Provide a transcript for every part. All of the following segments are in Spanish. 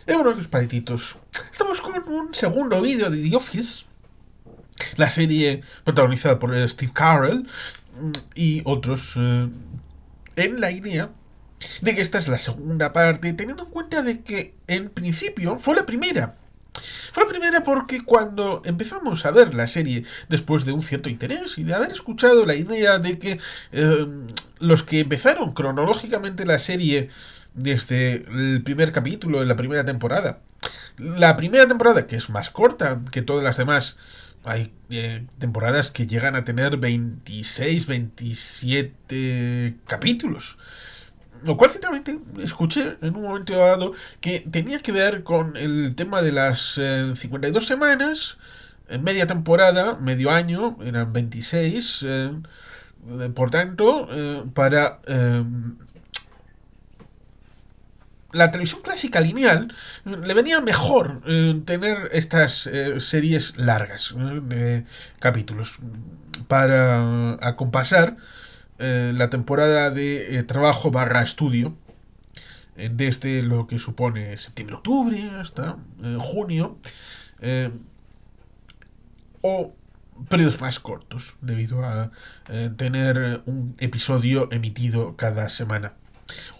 Bueno, los paletitos. Estamos con un segundo vídeo de The Office, la serie protagonizada por Steve Carell y otros, en la idea de que esta es la segunda parte, teniendo en cuenta de que en principio fue la primera. Fue la primera porque cuando empezamos a ver la serie después de un cierto interés y de haber escuchado la idea de que los que empezaron cronológicamente la serie desde el primer capítulo de la primera temporada que es más corta que todas las demás, hay temporadas que llegan a tener 26, 27 capítulos. Lo cual ciertamente escuché en un momento dado que tenía que ver con el tema de las 52 semanas, media temporada, medio año, eran 26. Por tanto, para la televisión clásica lineal le venía mejor tener estas series largas de capítulos para acompasar la temporada de trabajo barra estudio desde lo que supone septiembre-octubre hasta junio, eh, o periodos más cortos, debido a tener un episodio emitido cada semana.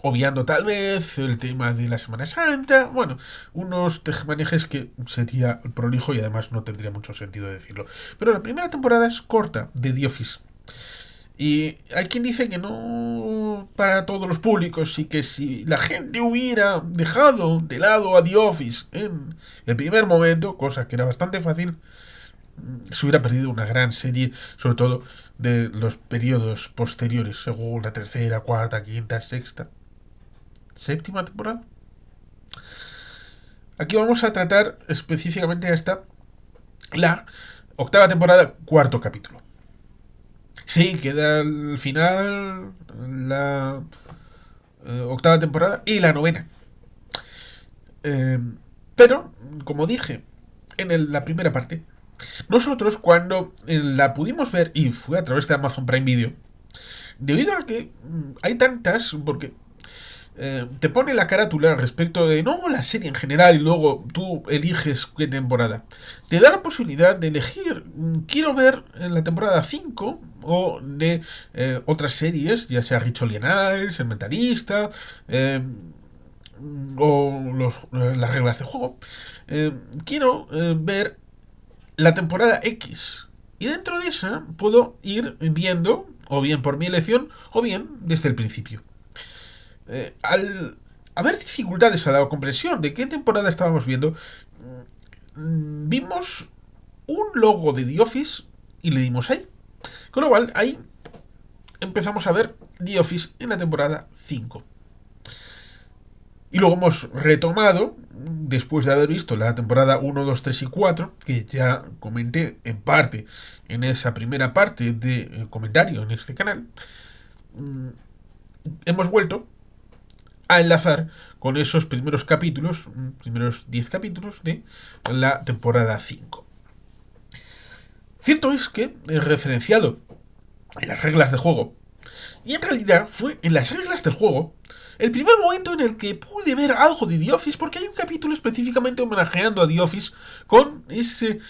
Obviando tal vez el tema de la Semana Santa, bueno, unos tejemanejes que sería prolijo y además no tendría mucho sentido decirlo. Pero la primera temporada es corta de The Office. Y hay quien dice que no para todos los públicos y que si la gente hubiera dejado de lado a The Office en el primer momento, cosa que era bastante fácil, se hubiera perdido una gran serie, sobre todo de los periodos posteriores, según la tercera, cuarta, quinta, sexta, séptima temporada. Aquí vamos a tratar específicamente hasta la octava temporada, cuarto capítulo. Sí, queda al final la octava temporada y la novena. Eh, pero, como dije la primera parte, nosotros cuando la pudimos ver, y fue a través de Amazon Prime Video, debido a que hay tantas, porque te pone la carátula respecto de no la serie en general y luego tú eliges qué temporada. Te da la posibilidad de elegir, quiero ver en la temporada 5 o de otras series, ya sea Richolian Isles, El Mentalista, las reglas de juego. Quiero ver la temporada X. Y dentro de esa puedo ir viendo, o bien por mi elección, o bien desde el principio. Al haber dificultades a la comprensión de qué temporada estábamos viendo, vimos un logo de The Office y le dimos ahí. Con lo cual, ahí empezamos a ver The Office en la temporada 5. Y luego hemos retomado, después de haber visto la temporada 1, 2, 3 y 4, que ya comenté en parte en esa primera parte de comentario en este canal, hemos vuelto a enlazar con esos primeros capítulos, primeros 10 capítulos de la temporada 5. Cierto es que he referenciado en las reglas de juego, y en realidad fue en las reglas del juego el primer momento en el que pude ver algo de The Office, porque hay un capítulo específicamente homenajeando a The Office con ese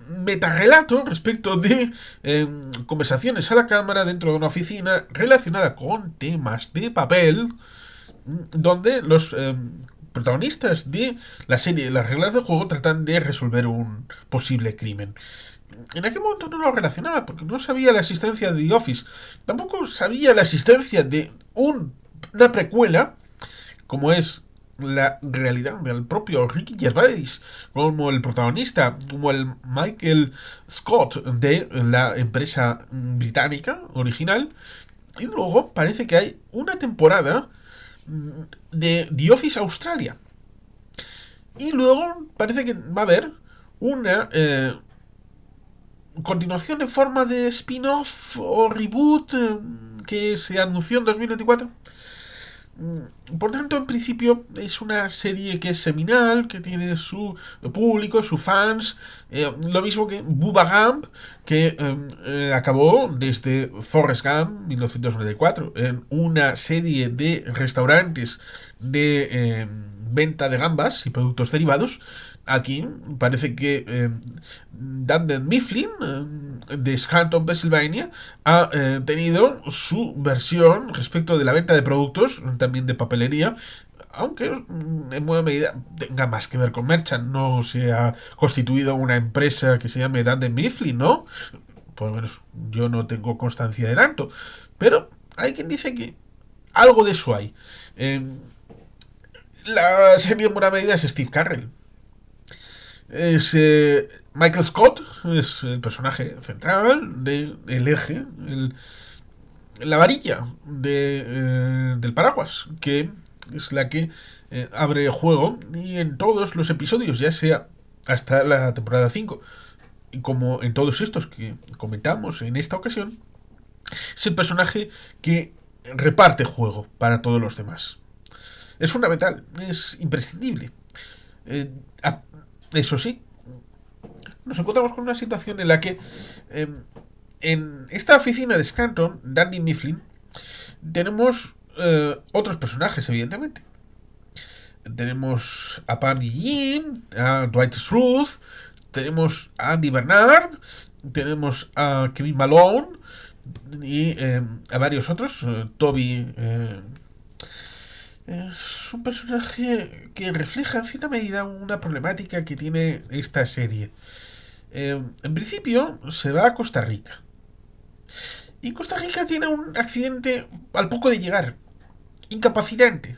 metarrelato respecto de conversaciones a la cámara dentro de una oficina relacionada con temas de papel, donde los protagonistas de la serie Las reglas del juego tratan de resolver un posible crimen. En aquel momento no lo relacionaba porque no sabía la existencia de The Office. Tampoco sabía la existencia de una precuela, como es la realidad del propio Ricky Gervais, como el protagonista, como el Michael Scott de la empresa británica original. Y luego parece que hay una temporada de The Office Australia. Y luego parece que va a haber una continuación en forma de spin-off o reboot que se anunció en 2024. Por tanto, en principio, es una serie que es seminal, que tiene su público, sus fans. Lo mismo que Bubba Gump, que acabó desde Forrest Gump 1994, en una serie de restaurantes de venta de gambas y productos derivados. Aquí parece que Dunder Mifflin, de Scranton, Pennsylvania, ha tenido su versión respecto de la venta de productos, también de papelería, aunque en buena medida tenga más que ver con Merchant. No se ha constituido una empresa que se llame Dunder Mifflin, ¿no? Por lo menos yo no tengo constancia de tanto. Pero hay quien dice que algo de eso hay. La serie en buena medida es Steve Carell. Es Michael Scott, es el personaje central del eje, la varilla del paraguas, que es la que abre juego y en todos los episodios, ya sea hasta la temporada 5 y como en todos estos que comentamos en esta ocasión, es el personaje que reparte juego para todos los demás. Es fundamental, es imprescindible. Eh, Eso sí, nos encontramos con una situación en la que eh, en esta oficina de Scranton, Danny Mifflin, tenemos otros personajes, evidentemente. Tenemos a Pam Jim, a Dwight Schrute, tenemos a Andy Bernard, tenemos a Kevin Malone y a varios otros. Toby es un personaje que refleja en cierta medida una problemática que tiene esta serie. En principio se va a Costa Rica. Y Costa Rica tiene un accidente al poco de llegar, incapacitante,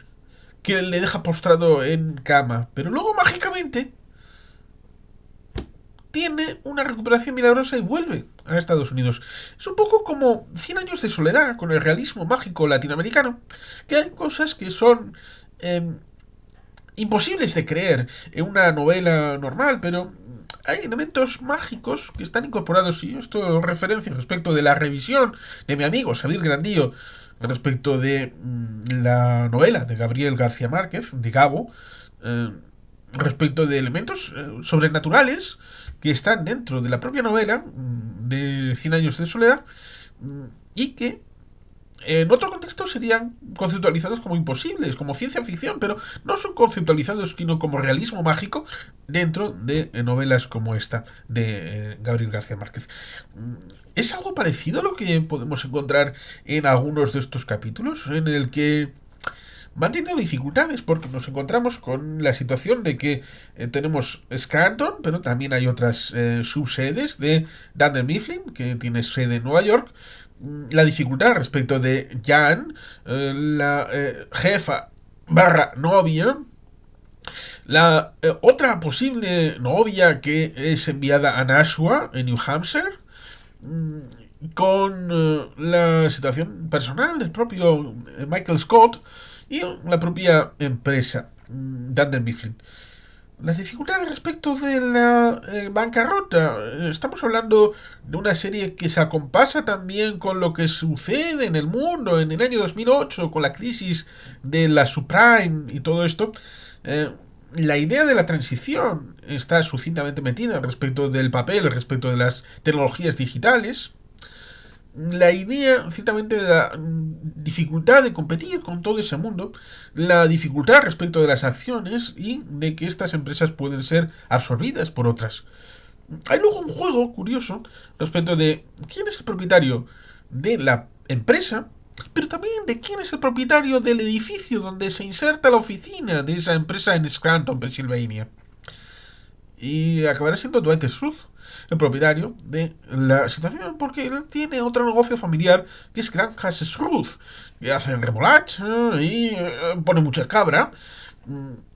que le deja postrado en cama. Pero luego mágicamente tiene una recuperación milagrosa y vuelve a Estados Unidos. Es un poco como 100 años de soledad con el realismo mágico latinoamericano, que hay cosas que son imposibles de creer en una novela normal, pero hay elementos mágicos que están incorporados, y esto referencia respecto de la revisión de mi amigo Xavier Grandío respecto de la novela de Gabriel García Márquez, de Gabo, eh, respecto de elementos sobrenaturales que están dentro de la propia novela de 100 años de soledad, y que en otro contexto serían conceptualizados como imposibles, como ciencia ficción, pero no son conceptualizados sino como realismo mágico dentro de novelas como esta de Gabriel García Márquez. Es algo parecido a lo que podemos encontrar en algunos de estos capítulos, en el que van teniendo dificultades porque nos encontramos con la situación de que tenemos Scranton, pero también hay otras subsedes de Dunder Mifflin, que tiene sede en Nueva York. La dificultad respecto de Jan, la jefa barra novia, la otra posible novia que es enviada a Nashua, en New Hampshire, con la situación personal del propio Michael Scott y la propia empresa, Dunder Mifflin. Las dificultades respecto de la bancarrota. Estamos hablando de una serie que se acompasa también con lo que sucede en el mundo en el año 2008, con la crisis de la subprime y todo esto. Eh, la idea de la transición está sucintamente metida respecto del papel, respecto de las tecnologías digitales. La idea, ciertamente, de la dificultad de competir con todo ese mundo, la dificultad respecto de las acciones y de que estas empresas pueden ser absorbidas por otras. Hay luego un juego curioso respecto de quién es el propietario de la empresa, pero también de quién es el propietario del edificio donde se inserta la oficina de esa empresa en Scranton, Pennsylvania. Y acabará siendo Dwight Schrute el propietario de la situación, porque él tiene otro negocio familiar que es Granjas Schrute, que hacen remolacha y pone mucha cabra.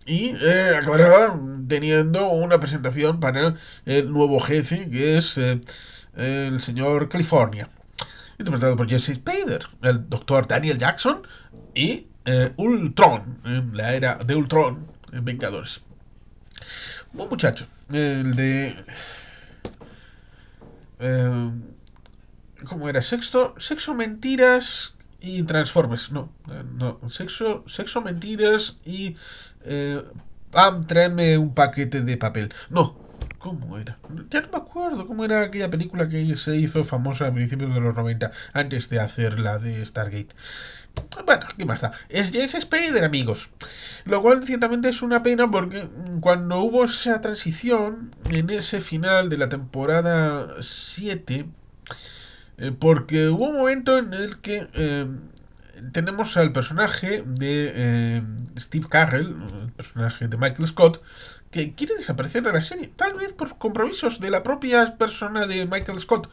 Y acabará teniendo una presentación para el nuevo jefe, que es el señor California, interpretado por Jesse Spader, el doctor Daniel Jackson y Ultron, en la era de Ultron en Vengadores. Buen muchacho, el de ¿cómo era? Sexo, Mentiras y Transformers. No, no. Sexo, mentiras y... Pam, tráeme un paquete de papel. No. ¿Cómo era? Ya no me acuerdo cómo era aquella película que se hizo famosa a principios de los 90 antes de hacer la de Stargate. Bueno, ¿qué más da? Es James Spader, amigos. Lo cual ciertamente es una pena porque cuando hubo esa transición en ese final de la temporada 7, porque hubo un momento en el que tenemos al personaje de Steve Carell, el personaje de Michael Scott, que quiere desaparecer de la serie, tal vez por compromisos de la propia persona de Michael Scott,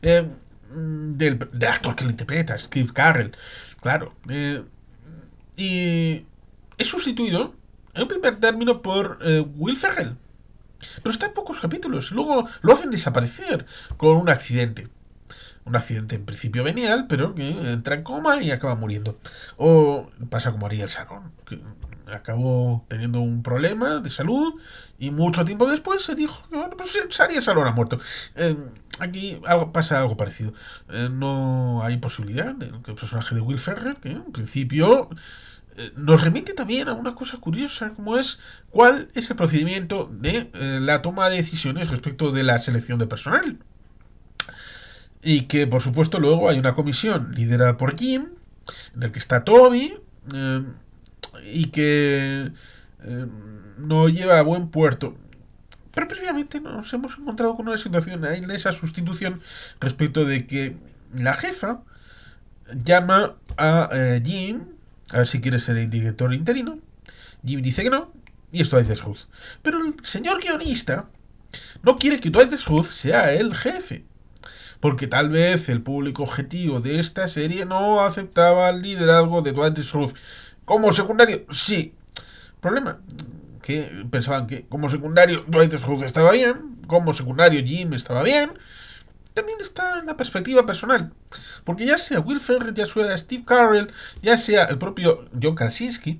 del actor que lo interpreta, Steve Carell, claro, y es sustituido en primer término por Will Ferrell, pero está en pocos capítulos, luego lo hacen desaparecer con un accidente. Un accidente en principio venial, pero que entra en coma y acaba muriendo. O pasa como Ariel Sharon, que acabó teniendo un problema de salud y mucho tiempo después se dijo que bueno, pues Ariel Sharon ha muerto. Aquí pasa algo parecido. No hay posibilidad de que el personaje de Will Ferrell, que en principio nos remite también a una cosa curiosa, como es cuál es el procedimiento de la toma de decisiones respecto de la selección de personal. Y que, por supuesto, luego hay una comisión liderada por Jim, en el que está Toby, y que no lleva a buen puerto. Pero previamente nos hemos encontrado con una situación en esa sustitución respecto de que la jefa llama a Jim a ver si quiere ser el director interino. Jim dice que no, y esto dice South. Pero el señor guionista no quiere que Dwight Schrute sea el jefe, porque tal vez el público objetivo de esta serie no aceptaba el liderazgo de Dwight Schrute. Como secundario, sí. Problema, que pensaban que como secundario Dwight Schrute estaba bien, como secundario Jim estaba bien. También está en la perspectiva personal, porque ya sea Will Ferrell, ya sea Steve Carell, ya sea el propio John Krasinski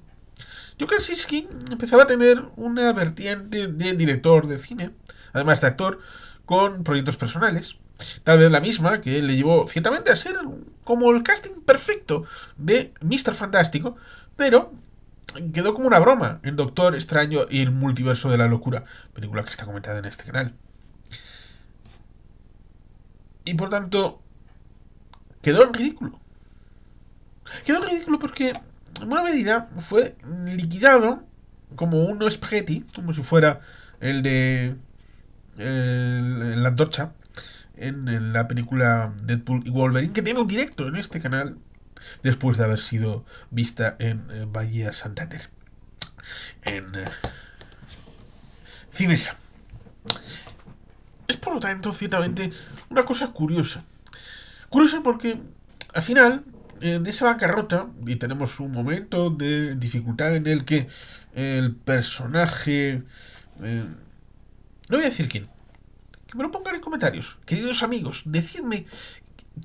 empezaba a tener una vertiente de director de cine, además de actor, con proyectos personales. Tal vez la misma que le llevó ciertamente a ser como el casting perfecto de Mr. Fantástico, pero quedó como una broma en Doctor Extraño y el Multiverso de la Locura, película que está comentada en este canal. Y por tanto, quedó en ridículo. Quedó en ridículo porque, en buena medida, fue liquidado como un espagueti, como si fuera el de la antorcha, en la película Deadpool y Wolverine, que tiene un directo en este canal después de haber sido vista en Bahía Santander, en Cinesa. Es por lo tanto, ciertamente, una cosa curiosa. Curiosa porque, al final, en esa bancarrota, y tenemos un momento de dificultad en el que el personaje... no voy a decir quién. Que me lo pongan en comentarios. Queridos amigos, decidme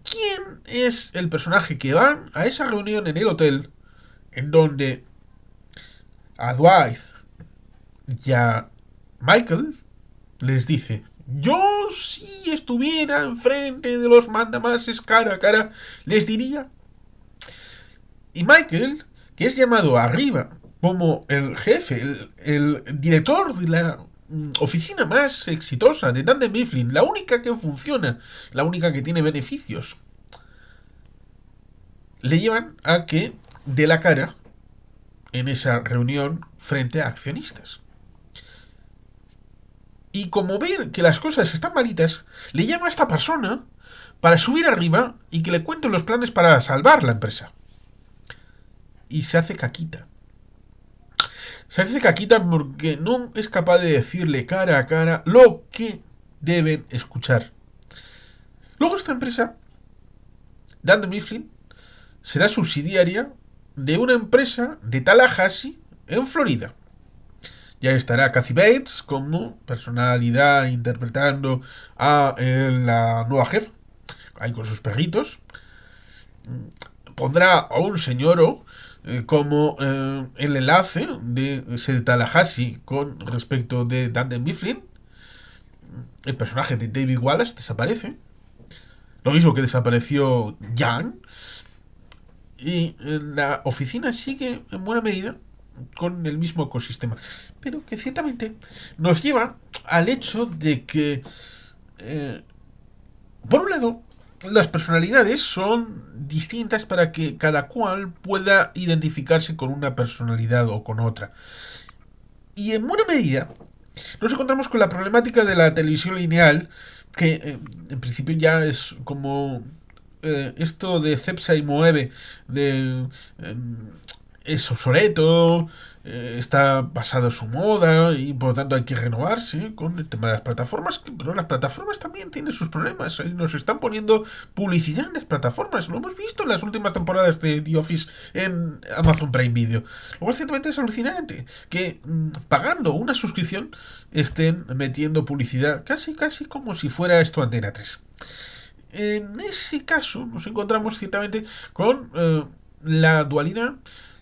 quién es el personaje que van a esa reunión en el hotel en donde a Dwight y a Michael les dice: yo si estuviera enfrente de los mandamases cara a cara, les diría. Y Michael, que es llamado arriba como el jefe, el director de la oficina más exitosa de Dunder Mifflin, la única que funciona, la única que tiene beneficios, le llevan a que dé la cara en esa reunión frente a accionistas. Y como ven que las cosas están malitas, le llama a esta persona para subir arriba y que le cuente los planes para salvar la empresa. Y se hace caquita. Se hace caquita porque no es capaz de decirle cara a cara lo que deben escuchar. Luego esta empresa, Dunder Mifflin, será subsidiaria de una empresa de Tallahassee, en Florida. Ya estará Kathy Bates como personalidad interpretando a la nueva jefa, ahí con sus perritos. Pondrá a un señor como el enlace de ese Tallahassee con respecto de Dunder Mifflin. El personaje de David Wallace desaparece. Lo mismo que desapareció Jan. Y la oficina sigue en buena medida con el mismo ecosistema. Pero que ciertamente nos lleva al hecho de que, eh, por un lado, las personalidades son distintas para que cada cual pueda identificarse con una personalidad o con otra. Y en buena medida nos encontramos con la problemática de la televisión lineal, que en principio ya es como esto de Cepsa y Moeve, de es obsoleto, está pasado su moda y por lo tanto hay que renovarse con el tema de las plataformas, pero las plataformas también tienen sus problemas. Nos están poniendo publicidad en las plataformas, lo hemos visto en las últimas temporadas de The Office en Amazon Prime Video. Lo cual ciertamente es alucinante que pagando una suscripción estén metiendo publicidad casi casi como si fuera esto Antena 3. En ese caso nos encontramos ciertamente con la dualidad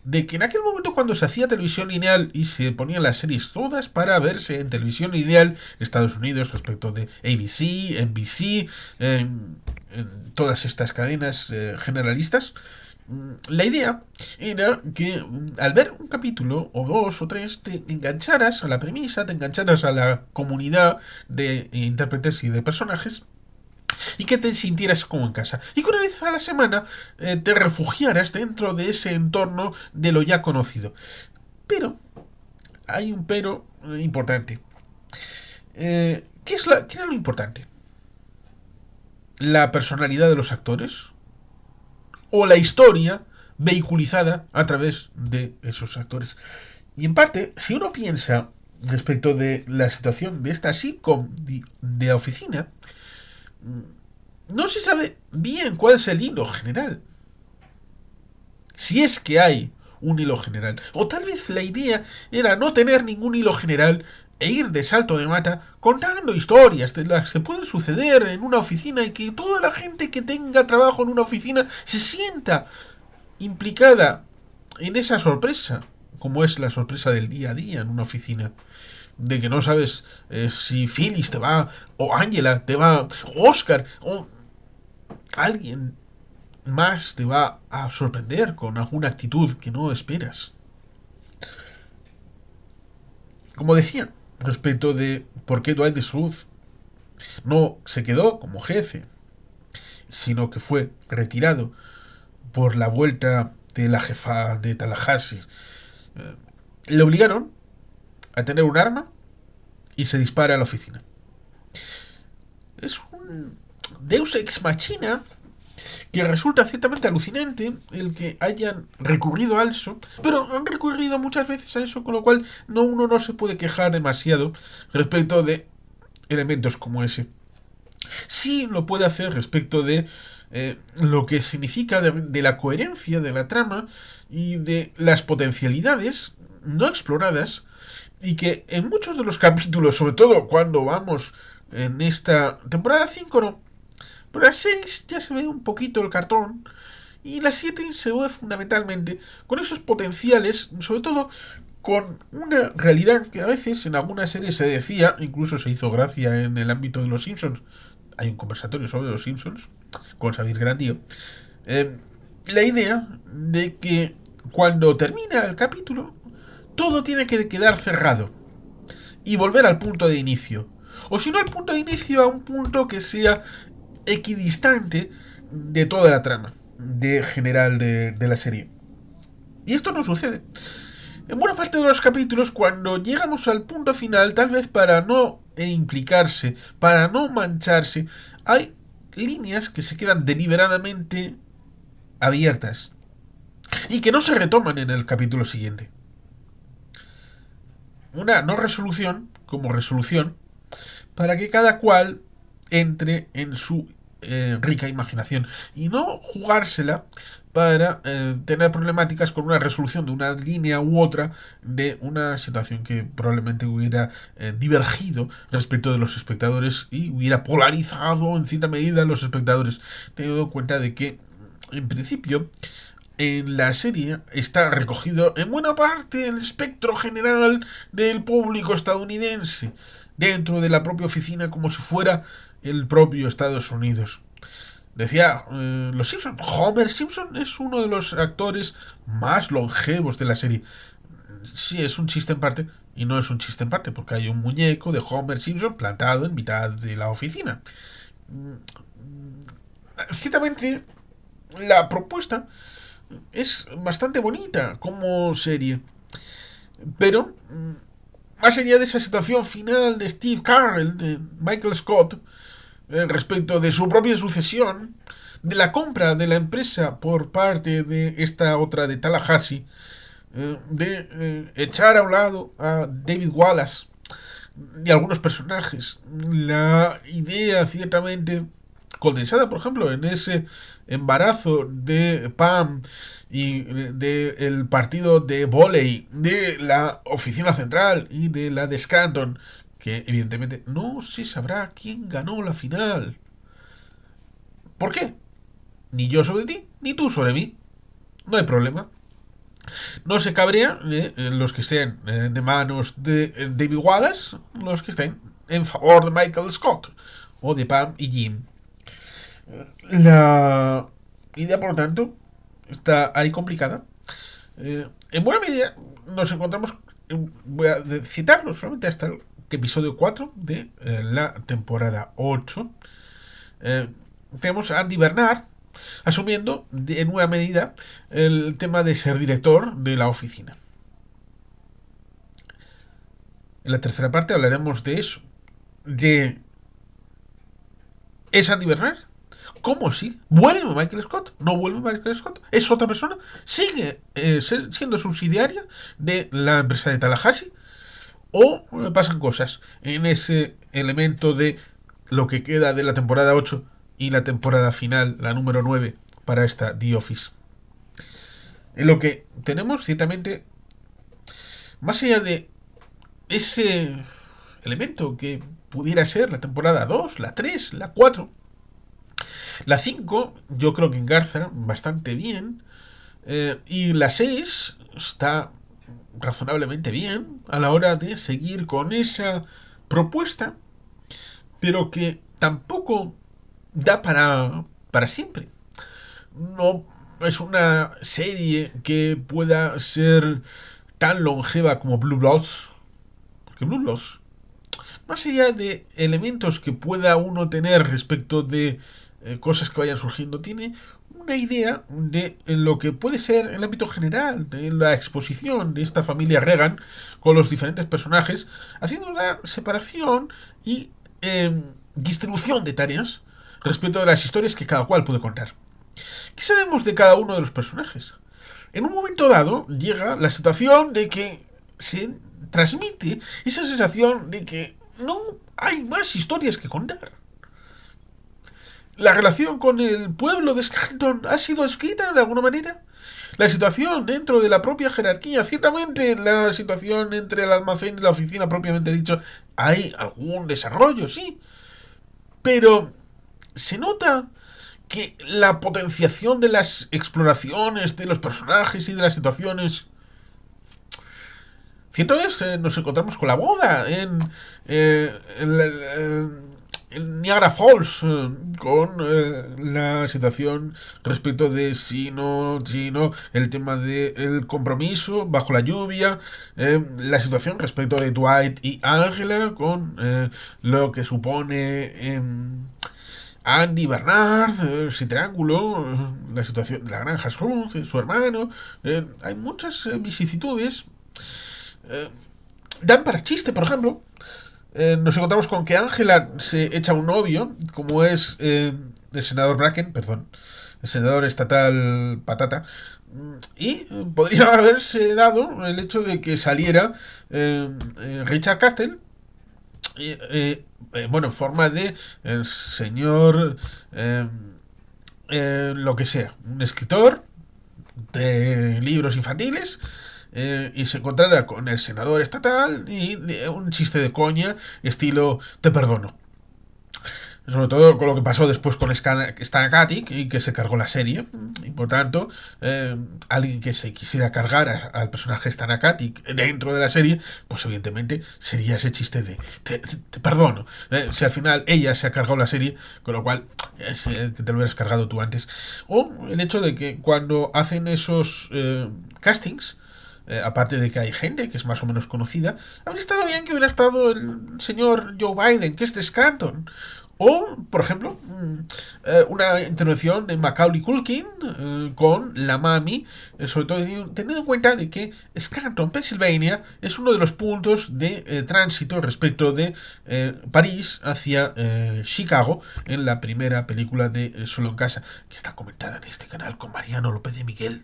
de que en aquel momento cuando se hacía televisión lineal y se ponían las series todas para verse en televisión lineal en Estados Unidos respecto de ABC, NBC, en todas estas cadenas generalistas, la idea era que al ver un capítulo o dos o tres te engancharas a la premisa, te engancharas a la comunidad de intérpretes y de personajes y que te sintieras como en casa. Y que una vez a la semana te refugiaras dentro de ese entorno de lo ya conocido. Pero, hay un pero importante. ¿Qué era lo importante? ¿La personalidad de los actores? ¿O la historia vehiculizada a través de esos actores? Y en parte, si uno piensa respecto de la situación de esta sitcom de oficina, no se sabe bien cuál es el hilo general. Si es que hay un hilo general. O tal vez la idea era no tener ningún hilo general e ir de salto de mata contando historias de las que pueden suceder en una oficina y que toda la gente que tenga trabajo en una oficina se sienta implicada en esa sorpresa, como es la sorpresa del día a día en una oficina. De que no sabes si Phyllis te va, o Angela te va, o Oscar, o alguien más te va a sorprender con alguna actitud que no esperas. Como decía, respecto de por qué Dwight Schrute no se quedó como jefe, sino que fue retirado por la vuelta de la jefa de Tallahassee. Le obligaron a tener un arma y se dispara a la oficina. Es un Deus ex machina que resulta ciertamente alucinante el que hayan recurrido a eso, pero han recurrido muchas veces a eso, con lo cual uno no se puede quejar demasiado respecto de elementos como ese. Sí lo puede hacer respecto de lo que significa de la coherencia de la trama y de las potencialidades no exploradas y que en muchos de los capítulos, sobre todo cuando vamos en esta temporada 5 no, pero la 6 ya se ve un poquito el cartón. Y la 7 se ve fundamentalmente con esos potenciales, sobre todo con una realidad que a veces en algunas series se decía, incluso se hizo gracia en el ámbito de los Simpsons. Hay un conversatorio sobre los Simpsons con Xavier Grandio. La idea de que cuando termina el capítulo, todo tiene que quedar cerrado y volver al punto de inicio. O si no al punto de inicio, a un punto que sea equidistante de toda la trama de general de la serie. Y esto no sucede. En buena parte de los capítulos, cuando llegamos al punto final, tal vez para no implicarse, para no mancharse, hay líneas que se quedan deliberadamente abiertas y que no se retoman en el capítulo siguiente. Una no resolución como resolución para que cada cual entre en su rica imaginación y no jugársela para tener problemáticas con una resolución de una línea u otra de una situación que probablemente hubiera divergido respecto de los espectadores y hubiera polarizado en cierta medida a los espectadores, teniendo en cuenta de que en principio en la serie está recogido en buena parte el espectro general del público estadounidense dentro de la propia oficina como si fuera el propio Estados Unidos. Decía, los Simpson. Homer Simpson es uno de los actores más longevos de la serie. Sí, es un chiste en parte, y no es un chiste en parte, porque hay un muñeco de Homer Simpson plantado en mitad de la oficina. Ciertamente, la propuesta es bastante bonita como serie, pero más allá de esa situación final de Steve Carell, de Michael Scott, respecto de su propia sucesión, de la compra de la empresa por parte de esta otra de Tallahassee, de echar a un lado a David Wallace y algunos personajes. La idea ciertamente condensada, por ejemplo, en ese embarazo de Pam y del partido de volei de la oficina central y de la de Scranton, que evidentemente no se sabrá quién ganó la final. ¿Por qué? Ni yo sobre ti, ni tú sobre mí. No hay problema. No se cabrea los que estén de manos de David Wallace, los que estén en favor de Michael Scott o de Pam y Jim. La idea, por lo tanto, está ahí complicada. En buena medida nos encontramos, voy a citarlo solamente hasta el episodio 4 de la temporada 8. Tenemos a Andy Bernard asumiendo en buena medida el tema de ser director de la oficina. En la tercera parte hablaremos de eso. De ¿es Andy Bernard? ¿Cómo sigue? ¿Vuelve Michael Scott? ¿No vuelve Michael Scott? ¿Es otra persona? ¿Sigue siendo subsidiaria de la empresa de Tallahassee? ¿O pasan cosas en ese elemento de lo que queda de la temporada 8 y la temporada final, la número 9, para esta The Office? En lo que tenemos, ciertamente, más allá de ese elemento que pudiera ser la temporada 2, la 3, la 4, la 5 yo creo que engarza bastante bien. Y la 6 está razonablemente bien a la hora de seguir con esa propuesta, pero que tampoco da para siempre. No es una serie que pueda ser tan longeva como Blue Bloods, porque Blue Bloods, más allá de elementos que pueda uno tener respecto de cosas que vayan surgiendo, tiene una idea de lo que puede ser el ámbito general, de la exposición de esta familia Reagan con los diferentes personajes, haciendo una separación y distribución de tareas respecto de las historias que cada cual puede contar. ¿Qué sabemos de cada uno de los personajes? En un momento dado llega la situación de que se transmite esa sensación de que no hay más historias que contar. La relación con el pueblo de Scranton ha sido escrita de alguna manera. La situación dentro de la propia jerarquía, ciertamente la situación entre el almacén y la oficina propiamente dicho, hay algún desarrollo, sí. Pero se nota que la potenciación de las exploraciones de los personajes y de las situaciones. Cierto es, nos encontramos con la boda en Niagara Falls, con la situación respecto de si no, el tema del compromiso bajo la lluvia, la situación respecto de Dwight y Angela, con lo que supone Andy Bernard, ese triángulo, la situación de la granja Schultz, su hermano. Hay muchas vicisitudes. Eh, Dan para chiste, por ejemplo. Nos encontramos con que Angela se echa un novio, como es el senador Bracken, perdón, el senador estatal Patata. Y podría haberse dado el hecho de que saliera Richard Castell, bueno, en forma de el señor, lo que sea, un escritor de libros infantiles, y se encontrará con el senador estatal y un chiste de coña estilo te perdono. sobre todo con lo que pasó después con Stan Katic y que se cargó la serie. Y por tanto, alguien que se quisiera cargar al personaje Stan Katic dentro de la serie, pues evidentemente sería ese chiste de te perdono. Si al final ella se ha cargado la serie, con lo cual te lo hubieras cargado tú antes. O el hecho de que cuando hacen esos castings, aparte de que hay gente que es más o menos conocida, habría estado bien que hubiera estado el señor Joe Biden, que es de Scranton. O, por ejemplo, una intervención de Macaulay Culkin con la mami, sobre todo teniendo en cuenta de que Scranton, Pensilvania, es uno de los puntos de tránsito respecto de París hacia Chicago en la primera película de Solo en Casa, que está comentada en este canal con Mariano López de Miguel.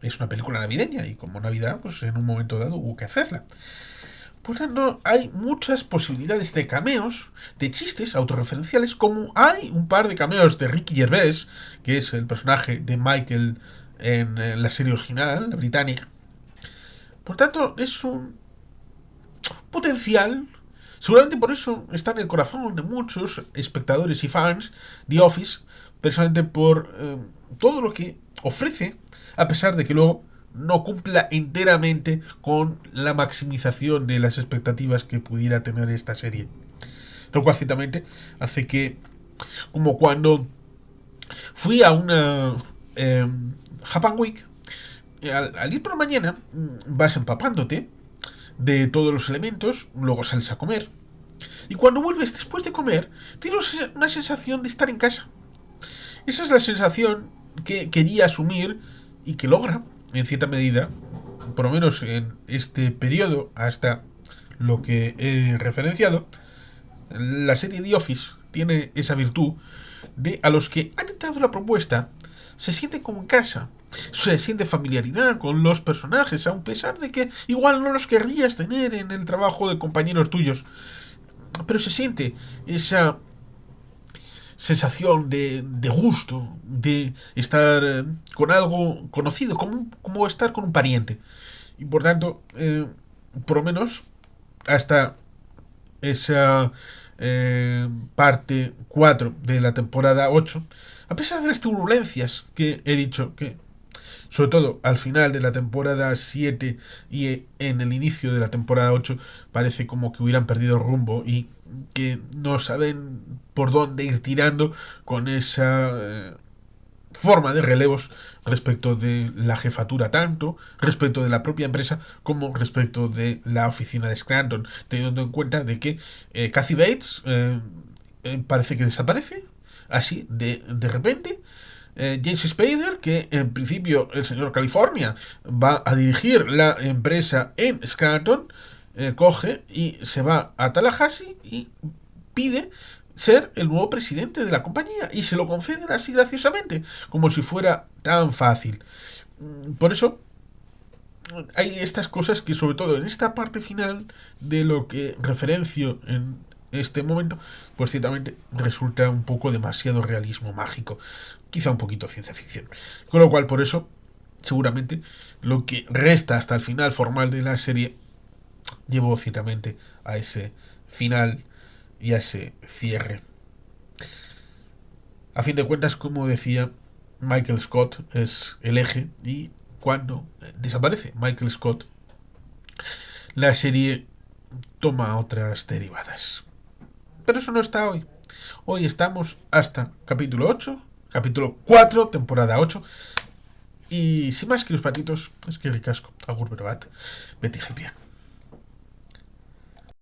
Es una película navideña y como Navidad, pues en un momento dado hubo que hacerla. Por tanto, hay muchas posibilidades de cameos, de chistes autorreferenciales, como hay un par de cameos de Ricky Gervais, que es el personaje de Michael en la serie original, la británica. Por tanto, es un potencial. Seguramente por eso está en el corazón de muchos espectadores y fans de Office, precisamente por todo lo que ofrece, a pesar de que luego no cumpla enteramente con la maximización de las expectativas que pudiera tener esta serie. Lo cual ciertamente hace que, como cuando fui a una Japan Week, al ir por la mañana vas empapándote de todos los elementos, luego sales a comer, y cuando vuelves después de comer, tienes una sensación de estar en casa. Esa es la sensación que quería asumir y que logra, en cierta medida, por lo menos en este periodo, hasta lo que he referenciado, la serie The Office tiene esa virtud de a los que han entrado en la propuesta se sienten como en casa. Se siente familiaridad con los personajes, a pesar de que igual no los querrías tener en el trabajo de compañeros tuyos. Pero se siente esa sensación de gusto, de estar con algo conocido, como estar con un pariente. Y por tanto, por lo menos, hasta esa parte 4 de la temporada 8, a pesar de las turbulencias que he dicho, que sobre todo al final de la temporada 7 y en el inicio de la temporada 8 parece como que hubieran perdido el rumbo y que no saben por dónde ir tirando con esa forma de relevos respecto de la jefatura, tanto respecto de la propia empresa como respecto de la oficina de Scranton, teniendo en cuenta de que Kathy Bates parece que desaparece así de repente. James Spader, que en principio el señor California va a dirigir la empresa en Scranton, coge y se va a Tallahassee y pide ser el nuevo presidente de la compañía y se lo conceden así graciosamente, como si fuera tan fácil. Por eso hay estas cosas que, sobre todo en esta parte final de lo que referencio en este momento, pues ciertamente resulta un poco demasiado realismo mágico, quizá un poquito ciencia ficción. Con lo cual, por eso, seguramente lo que resta hasta el final formal de la serie llevó ciertamente a ese final y a ese cierre. A fin de cuentas, como decía, Michael Scott es el eje y cuando desaparece Michael Scott, la serie toma otras derivadas. Pero eso no está hoy. Hoy estamos hasta capítulo 8, capítulo 4, temporada 8. Y sin más que los patitos, es que ricasco, agur berobat, Betty Helpian.